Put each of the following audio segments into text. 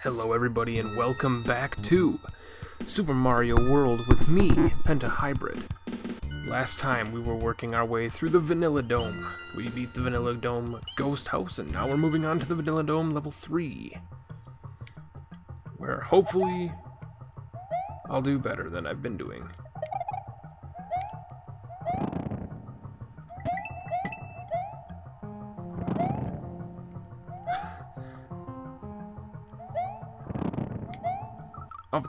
Hello everybody and welcome back to Super Mario World with me, Penta Hybrid. Last time we were working our way through the Vanilla Dome. We beat the Vanilla Dome Ghost House and now we're moving on to the Vanilla Dome level 3. Where hopefully I'll do better than I've been doing. Oh.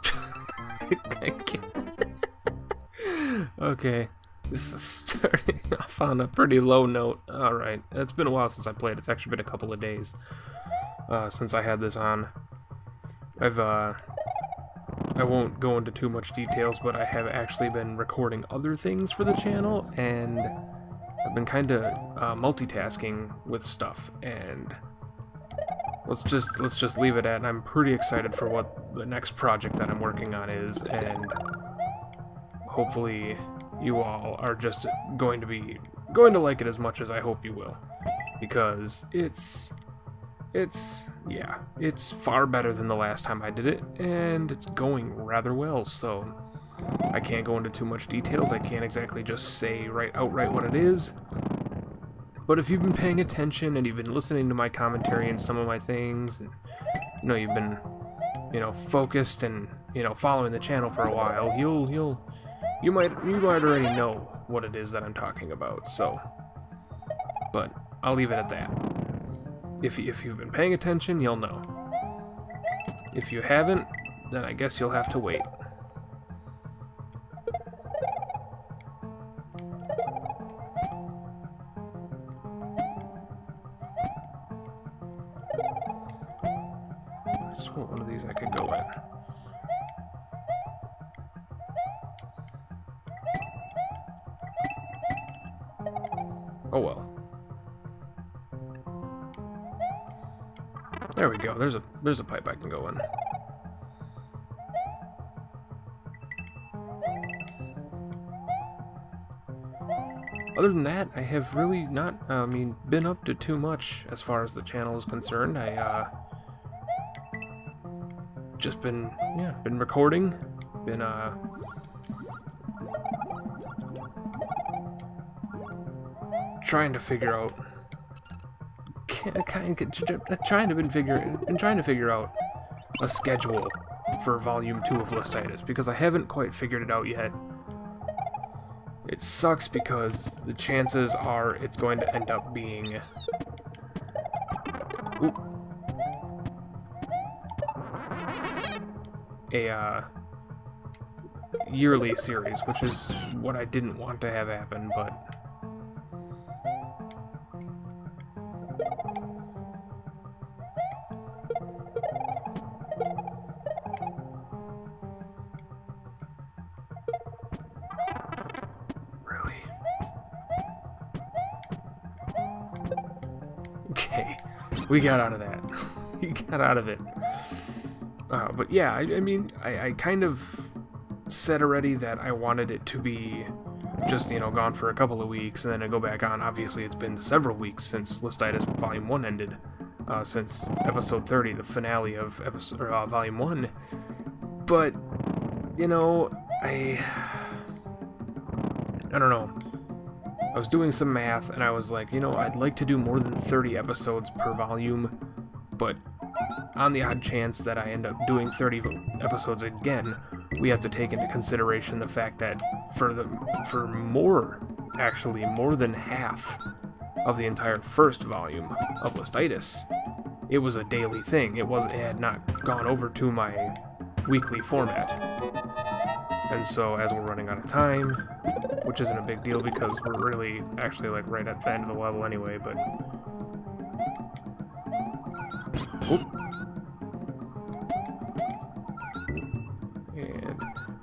Okay, this is starting off on a pretty low note. Alright, it's been a while since I played. It's actually been a couple of days since I had this on. I won't go into too much details, but I have actually been recording other things for the channel, and I've been kind of multitasking with stuff, and let's just leave it at, and I'm pretty excited for what the next project that I'm working on is, and hopefully you all are just going to like it as much as I hope you will, because it's far better than the last time I did it, and it's going rather well, so I can't go into too much details. I can't exactly just say outright what it is. But if you've been paying attention and you've been listening to my commentary and some of my things, and you've been focused and following the channel for a while, you might already know what it is that I'm talking about. So, but I'll leave it at that. If you've been paying attention, you'll know. If you haven't, then I guess you'll have to wait. I swear one of these I could go in. Oh well. There we go. There's a pipe I can go in. Other than that, I have really not, been up to too much as far as the channel is concerned. I just been recording, been trying to figure out. Been trying to figure out a schedule for Volume 2 of Lemster, because I haven't quite figured it out yet. It sucks because the chances are it's going to end up being a yearly series, which is what I didn't want to have happen, but okay, we got out of that. We got out of it. But yeah, I kind of said already that I wanted it to be just, gone for a couple of weeks and then I go back on. Obviously, it's been several weeks since Lemster Volume 1 ended, since episode 30, the finale of Volume 1. But, I don't know. I was doing some math, and I was like, I'd like to do more than 30 episodes per volume, but on the odd chance that I end up doing 30 episodes again, we have to take into consideration the fact that for more than half of the entire first volume of Lemster, it was a daily thing. It had not gone over to my weekly format. And so, as we're running out of time, which isn't a big deal because we're really actually right at the end of the level anyway, but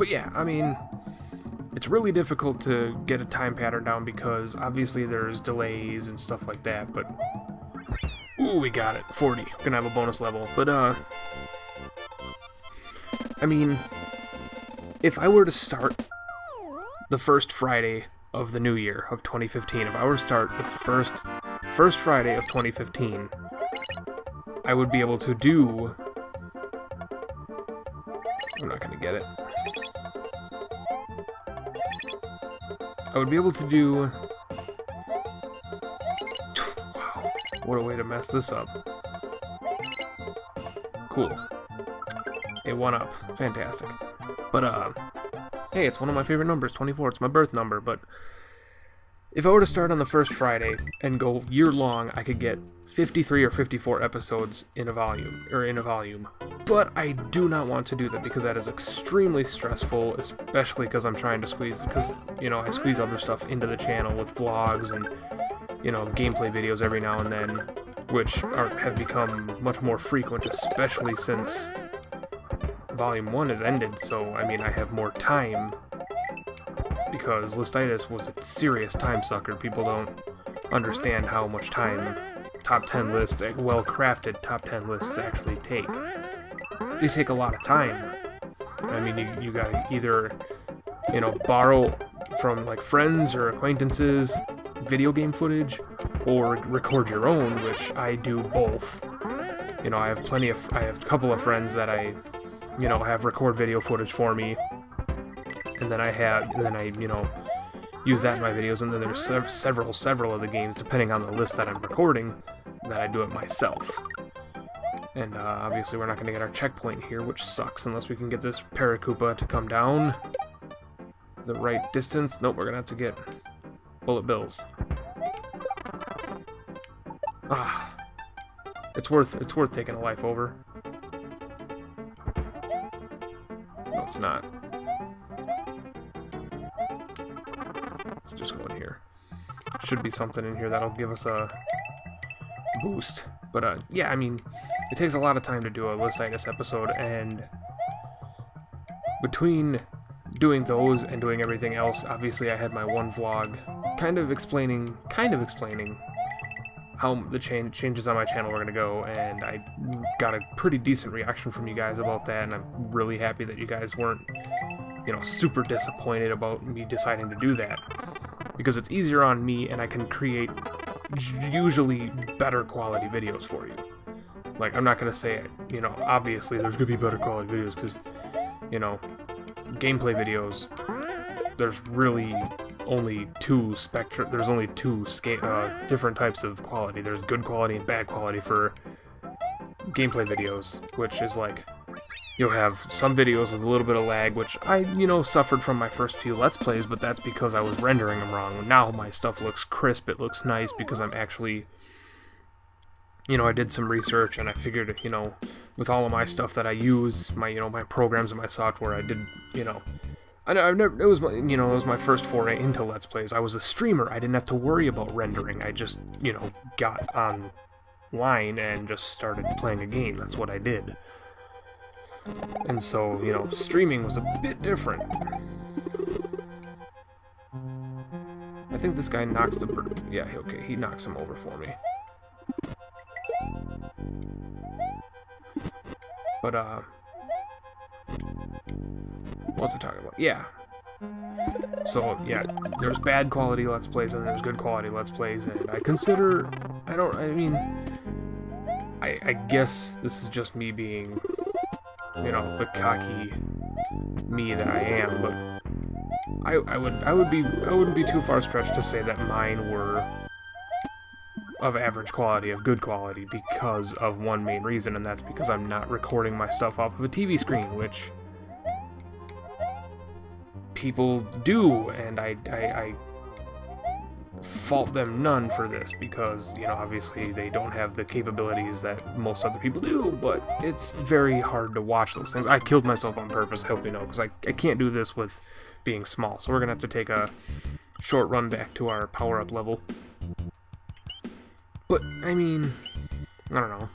yeah, it's really difficult to get a time pattern down because obviously there's delays and stuff like that, but ooh, we got it, 40. We're gonna have a bonus level, but if I were to start the first Friday of the new year of 2015, if I were to start the first Friday of 2015, I would be able to do I'm not gonna get it. I would be able to do... Wow, what a way to mess this up. Cool. A 1-up. Fantastic. But, hey, it's one of my favorite numbers, 24. It's my birth number, but... If I were to start on the first Friday and go year-long, I could get 53 or 54 episodes in a volume. But I do not want to do that because that is extremely stressful, especially because I'm trying to squeeze, because, you know, I squeeze other stuff into the channel with vlogs and, you know, gameplay videos every now and then, which have become much more frequent, especially since Volume 1 has ended, so, I mean, I have more time, because Listitis was a serious time sucker. People don't understand how much time top 10 lists, well-crafted top 10 lists actually take. They take a lot of time. I mean, you gotta either, you know, borrow from, like, friends or acquaintances video game footage, or record your own, which I do both. You know, I have a couple of friends that you know, have record video footage for me, and then I, you know, use that in my videos, and then there's several of the games, depending on the list that I'm recording, that I do it myself. And obviously we're not going to get our checkpoint here, which sucks, unless we can get this Paracupa to come down the right distance. Nope, we're going to have to get bullet bills. Ah, it's worth taking a life over. No, it's not. Let's just go in here. Should be something in here that'll give us a boost. But, yeah, I mean, it takes a lot of time to do a Listitis episode, and between doing those and doing everything else, obviously I had my one vlog kind of explaining how the changes on my channel were going to go, and I got a pretty decent reaction from you guys about that, and I'm really happy that you guys weren't, you know, super disappointed about me deciding to do that, because it's easier on me, and I can create usually better quality videos for you. Like, I'm not going to say, you know, obviously there's going to be better quality videos, because, you know, gameplay videos, there's really only two different types of quality. There's good quality and bad quality for gameplay videos, which is like, you'll have some videos with a little bit of lag, which I, you know, suffered from my first few Let's Plays, but that's because I was rendering them wrong. Now my stuff looks crisp, it looks nice, because I'm actually, you know, I did some research, and I figured, you know, with all of my stuff that I use, my, you know, my programs and my software, I did, you know, it was my first foray into Let's Plays. I was a streamer. I didn't have to worry about rendering. I just, you know, got online and just started playing a game. That's what I did. And so, you know, streaming was a bit different. I think this guy knocks the bird. Yeah, okay, he knocks him over for me. But, what's it talking about? Yeah. So, yeah, there's bad quality Let's Plays and there's good quality Let's Plays, and I guess this is just me being, you know, the cocky me that I am, but I wouldn't be too far stretched to say that mine were of average quality, of good quality, because of one main reason, and that's because I'm not recording my stuff off of a TV screen, which people do, and I fault them none for this, because, you know, obviously they don't have the capabilities that most other people do, but it's very hard to watch those things. I killed myself on purpose, I hope you know, because I can't do this with being small, so we're gonna have to take a short run back to our power-up level. But, I mean, I don't know.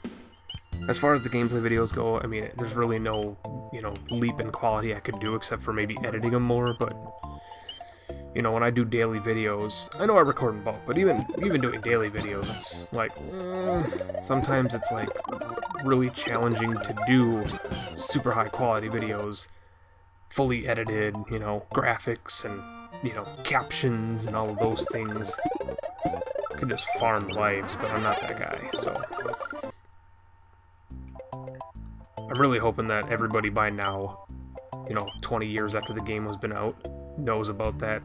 As far as the gameplay videos go, I mean, there's really no, you know, leap in quality I could do except for maybe editing them more, but, you know, when I do daily videos, I know I record them both, but even doing daily videos, it's like, sometimes it's like really challenging to do super high quality videos, fully edited, you know, graphics and, you know, captions and all of those things. I could just farm lives, but I'm not that guy, so I'm really hoping that everybody by now you know, 20 years after the game has been out, knows about that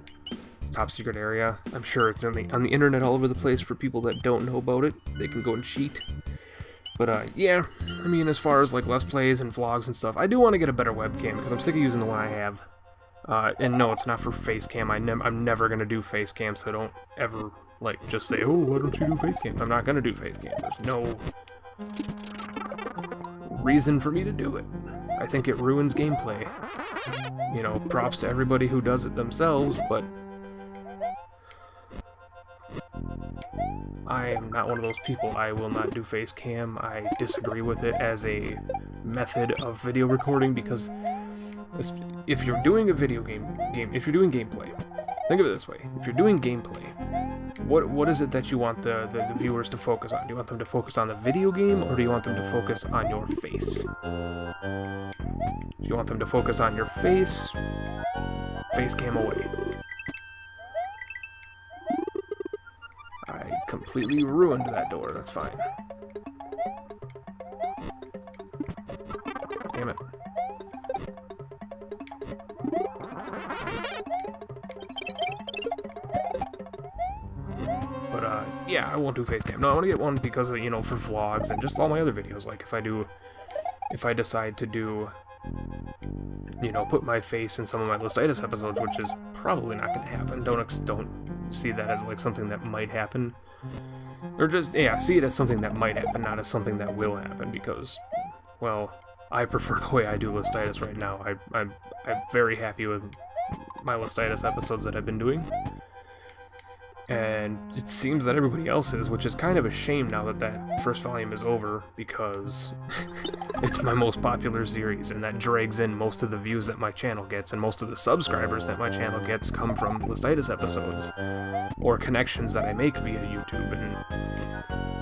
top secret area. I'm sure it's on the internet all over the place for people that don't know about it. They can go and cheat. But yeah, I mean, as far as like Let's Plays and vlogs and stuff, I do want to get a better webcam because I'm sick of using the one I have. And no, it's not for face cam. I'm never gonna do face cam, so don't ever like just say, oh, why don't you do face cam? I'm not gonna do face cam. There's no reason for me to do it. I think it ruins gameplay. You know, props to everybody who does it themselves, but I am not one of those people. I will not do face cam. I disagree with it as a method of video recording because if you're doing a video game, if you're doing gameplay, think of it this way: if you're doing gameplay, what is it that you want the viewers to focus on? Do you want them to focus on the video game, or do you want them to focus on your face? If you want them to focus on your face, face cam away. I completely ruined that door. That's fine. Damn it. But yeah, I won't do face cam. No, I want to get one because of, you know, for vlogs and just all my other videos. Like if I decide to do, you know, put my face in some of my Listitis episodes, which is probably not going to happen. Don't see that as like something that might happen, or just, yeah, see it as something that might happen, not as something that will happen, because, well, I prefer the way I do Listitis right now. I'm very happy with my Listitis episodes that I've been doing, and it seems that everybody else is, which is kind of a shame now that that first volume is over, because it's my most popular series, and that drags in most of the views that my channel gets, and most of the subscribers that my channel gets come from Listitis episodes, or connections that I make via YouTube, and,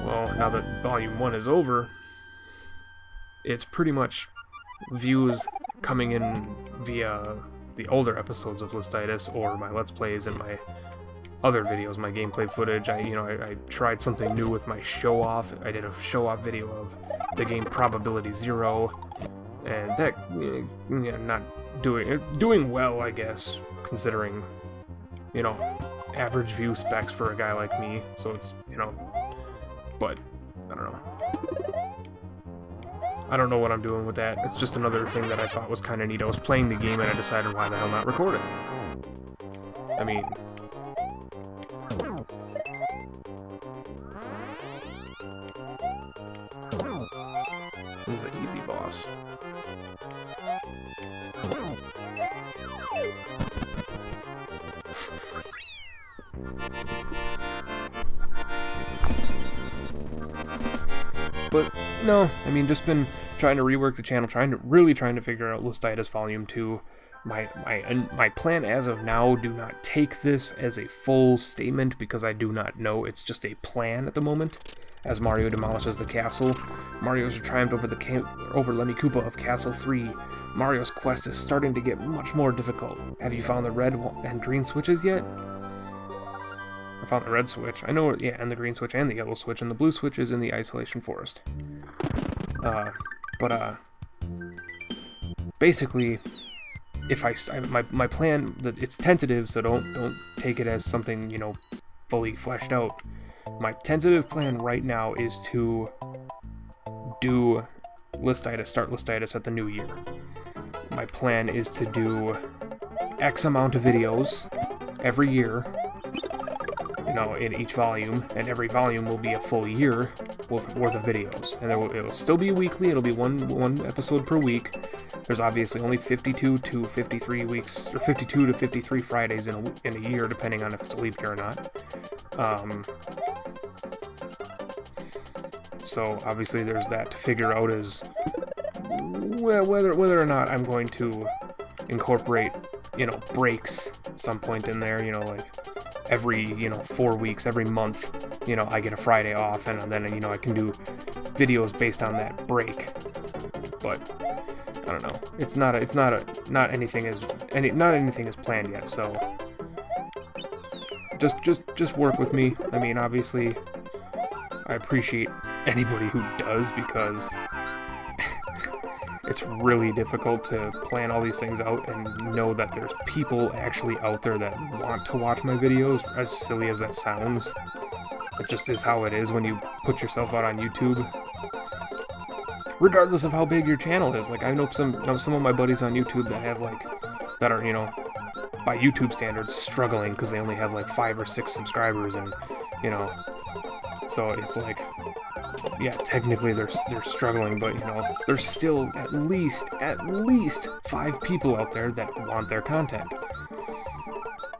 well, now that volume 1 is over, it's pretty much views coming in via the older episodes of Listitis, or my Let's Plays and my other videos, my gameplay footage. I tried something new with my show-off. I did a show-off video of the game Probability Zero, and that, you know, not doing well, I guess, considering, you know, average view specs for a guy like me, so it's, you know, but, I don't know. I don't know what I'm doing with that. It's just another thing that I thought was kind of neat. I was playing the game and I decided, why the hell not record it? I mean, it was an easy boss. But no, I mean, just been trying to rework the channel, really trying to figure out Listitis Volume 2. My plan as of now, do not take this as a full statement, because I do not know. It's just a plan at the moment. As Mario demolishes the castle, Mario's triumphed over Lemmy Koopa of Castle 3. Mario's quest is starting to get much more difficult. Have you found the red and green switches yet? I found the red switch. I know, yeah, and the green switch and the yellow switch, and the blue switch is in the Isolation Forest. Basically, if my plan, that it's tentative, so don't take it as something, you know, fully fleshed out. My tentative plan right now is to do start Listitis at the new year. My plan is to do X amount of videos every year, you know, in each volume, and every volume will be a full year worth of videos. And it will still be weekly, it'll be one episode per week. There's obviously only 52 to 53 weeks, or 52 to 53 Fridays in a year, depending on if it's a leap year or not. So obviously there's that to figure out, as well, whether or not I'm going to incorporate, you know, breaks some point in there, you know, like every, you know, 4 weeks, every month, you know, I get a Friday off, and then, you know, I can do videos based on that break. But I don't know. Not anything is planned yet. So just work with me. I mean, obviously, I appreciate anybody who does, because it's really difficult to plan all these things out and know that there's people actually out there that want to watch my videos, as silly as that sounds. It just is how it is when you put yourself out on YouTube. Regardless of how big your channel is. Like, I know some of my buddies on YouTube that have, like, that are, you know, by YouTube standards, struggling because they only have, like, 5 or 6 subscribers, and, you know, so it's like, yeah, technically they're struggling, but, you know, there's still at least 5 people out there that want their content.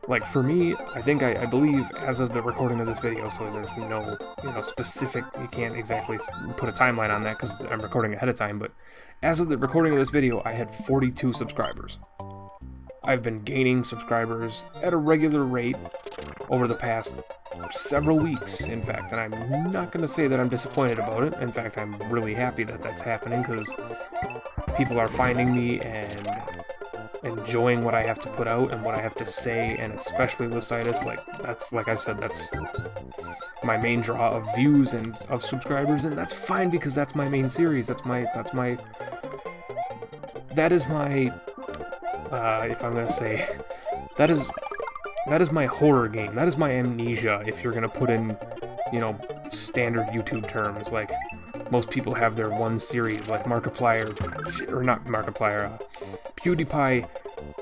Like, for me, I believe, as of the recording of this video, so there's no, you know, specific, you can't exactly put a timeline on that because I'm recording ahead of time, but as of the recording of this video, I had 42 subscribers. I've been gaining subscribers at a regular rate over the past several weeks, in fact, and I'm not going to say that I'm disappointed about it. In fact, I'm really happy that that's happening, because people are finding me and enjoying what I have to put out and what I have to say, and especially Listitis. Like I said, that's my main draw of views and of subscribers, and that's fine because that's my main series. That is my if I'm gonna say, that is my horror game. That is my Amnesia, if you're gonna put in, you know, standard YouTube terms. Like, most people have their one series, like Markiplier, or not Markiplier, PewDiePie,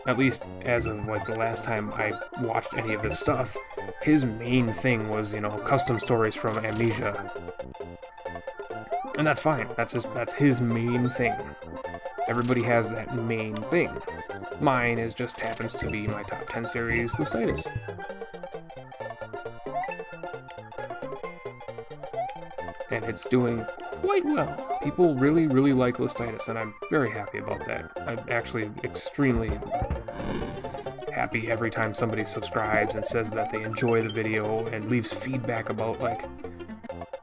at least as of, like, the last time I watched any of his stuff, his main thing was, you know, custom stories from Amnesia. And that's fine. That's his main thing. Everybody has that main thing. Mine just happens to be my top 10 series, Listitis. And it's doing quite well. People really, really like Listitis, and I'm very happy about that. I'm actually extremely happy every time somebody subscribes and says that they enjoy the video and leaves feedback about, like,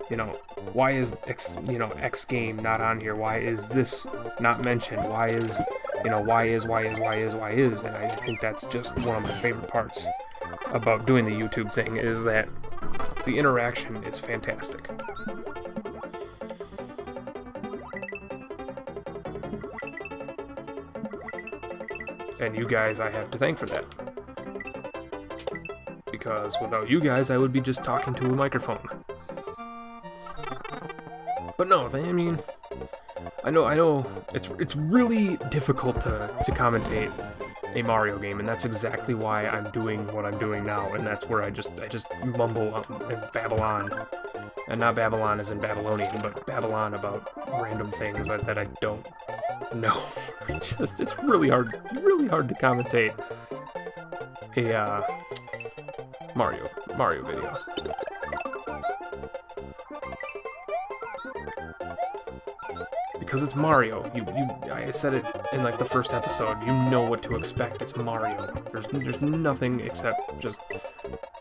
you know, why is X game not on here? Why is this not mentioned? Why is, you know, why is? And I think that's just one of my favorite parts about doing the YouTube thing, is that the interaction is fantastic. And you guys I have to thank for that. Because without you guys, I would be just talking to a microphone. But no, I mean, I know it's really difficult to commentate a Mario game, and that's exactly why I'm doing what I'm doing now, and that's where I just mumble and babble on. And not Babylon as in Babylonian, but babble on about random things that I don't know. It's really hard to commentate a Mario video. Because it's Mario. I said it in, like, the first episode. You know what to expect. It's Mario. There's nothing except just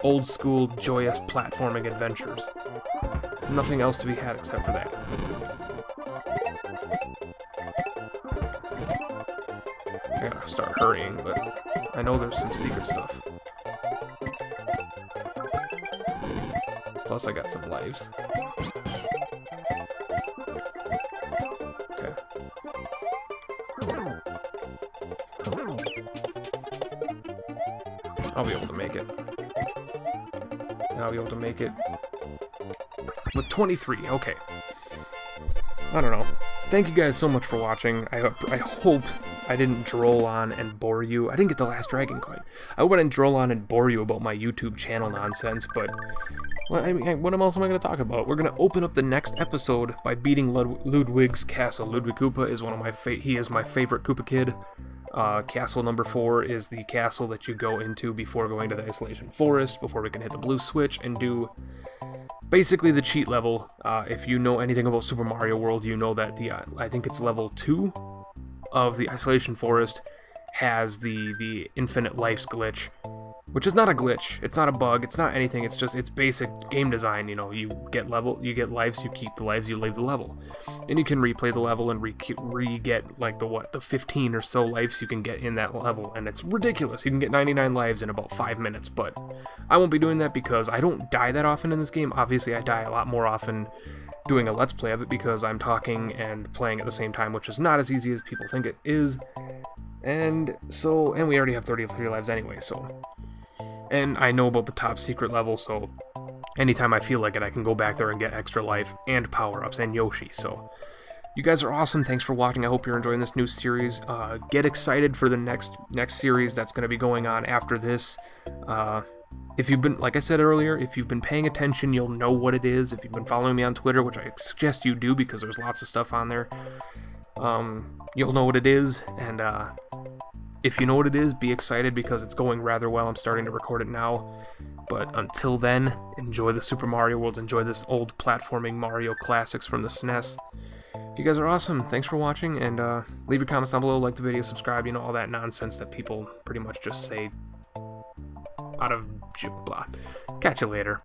old school, joyous platforming adventures. Nothing else to be had except for that. I gotta start hurrying, but I know there's some secret stuff. Plus I got some lives. Okay. I'll be able to make it. And I'll be able to make it with 23, okay. I don't know. Thank you guys so much for watching. I hope I didn't droll on and bore you. I didn't get the last dragon quite. I hope I didn't droll on and bore you about my YouTube channel nonsense, but well, I mean, what else am I going to talk about? We're going to open up the next episode by beating Ludwig's castle. Ludwig Koopa is one of my he is my favorite Koopa kid. Castle number 4 is the castle that you go into before going to the Isolation Forest, before we can hit the blue switch and do basically the cheat level. If you know anything about Super Mario World, you know that I think it's level 2 of the Isolation Forest has the infinite lives glitch, which is not a glitch, it's not a bug, it's not anything, it's just, it's basic game design. You know, you get lives, you keep the lives, you leave the level. And you can replay the level and re-get, like, the 15 or so lives you can get in that level, and it's ridiculous. You can get 99 lives in about 5 minutes, but I won't be doing that because I don't die that often in this game. Obviously, I die a lot more often doing a Let's Play of it because I'm talking and playing at the same time, which is not as easy as people think it is. And we already have 33 lives anyway, so... And I know about the top secret level, so anytime I feel like it, I can go back there and get extra life and power-ups and Yoshi, so... You guys are awesome, thanks for watching, I hope you're enjoying this new series. Get excited for the next series that's going to be going on after this. If you've been, like I said earlier, if you've been paying attention, you'll know what it is. If you've been following me on Twitter, which I suggest you do because there's lots of stuff on there, you'll know what it is, and if you know what it is, be excited because it's going rather well. I'm starting to record it now. But until then, enjoy the Super Mario World, enjoy this old platforming Mario classics from the SNES. You guys are awesome, thanks for watching, and leave your comments down below, like the video, subscribe, you know, all that nonsense that people pretty much just say out of blah. Catch you later.